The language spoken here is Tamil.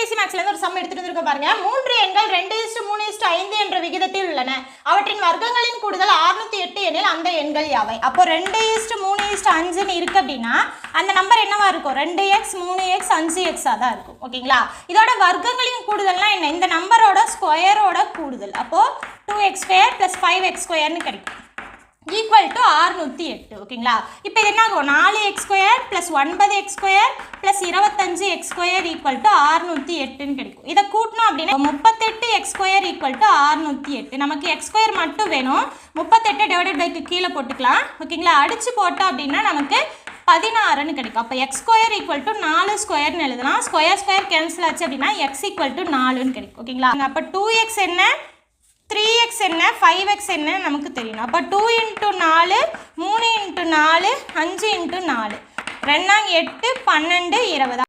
TNPSC மேக்ஸ்லேருந்து ஒரு சம் எடுத்துட்டு வந்திருக்க பாருங்க. 3 எண்கள் 2:3:5 என்ற விகிதத்தில் உள்ளன. அவற்றின் வர்க்கங்களின் கூடுதல் 608 எனில் அந்த எண்கள் யாவை? அப்போ 2:3:5 இருக்கு அப்படின்னா அந்த நம்பர் என்னவா இருக்கும்? 2x 3x 5x தான் இருக்கும். ஓகேங்களா? இதோட வர்க்கங்களின் கூடுதல்னா என்ன? இந்த நம்பரோட ஸ்கொயரோட கூடுதல். அப்போ 2x² + 5x² கிடைக்கும். Equal to 608. ஓகேங்களா? இப்போ இது என்ன ஆகும்? 4x² + 9x² + 25x² equal to 608 கிடைக்கும். இதை கூட்டணும் அப்படின்னா 38x² ஈக்குவல் டு 608. நமக்கு x² மட்டும் வேணும். 38 டிவைடட் பைக்கு கீழே போட்டுக்கலாம். ஓகேங்களா? அடிச்சு போட்டோம் அப்படின்னா நமக்கு 16 கிடைக்கும். அப்போ x² ஈக்குவல் டு 4² எழுதலாம். ஸ்கொயர் கேன்சல் ஆச்சு அப்படின்னா x ஈக்குவல் டு 4 கிடைக்கும். ஓகேங்களா? அப்போ 2x என்ன, 3x என்ன, 5x என்ன நமக்கு தெரியணும். அப்போ 2 × 4 3 × 4 5 × 4 2 8 12 20.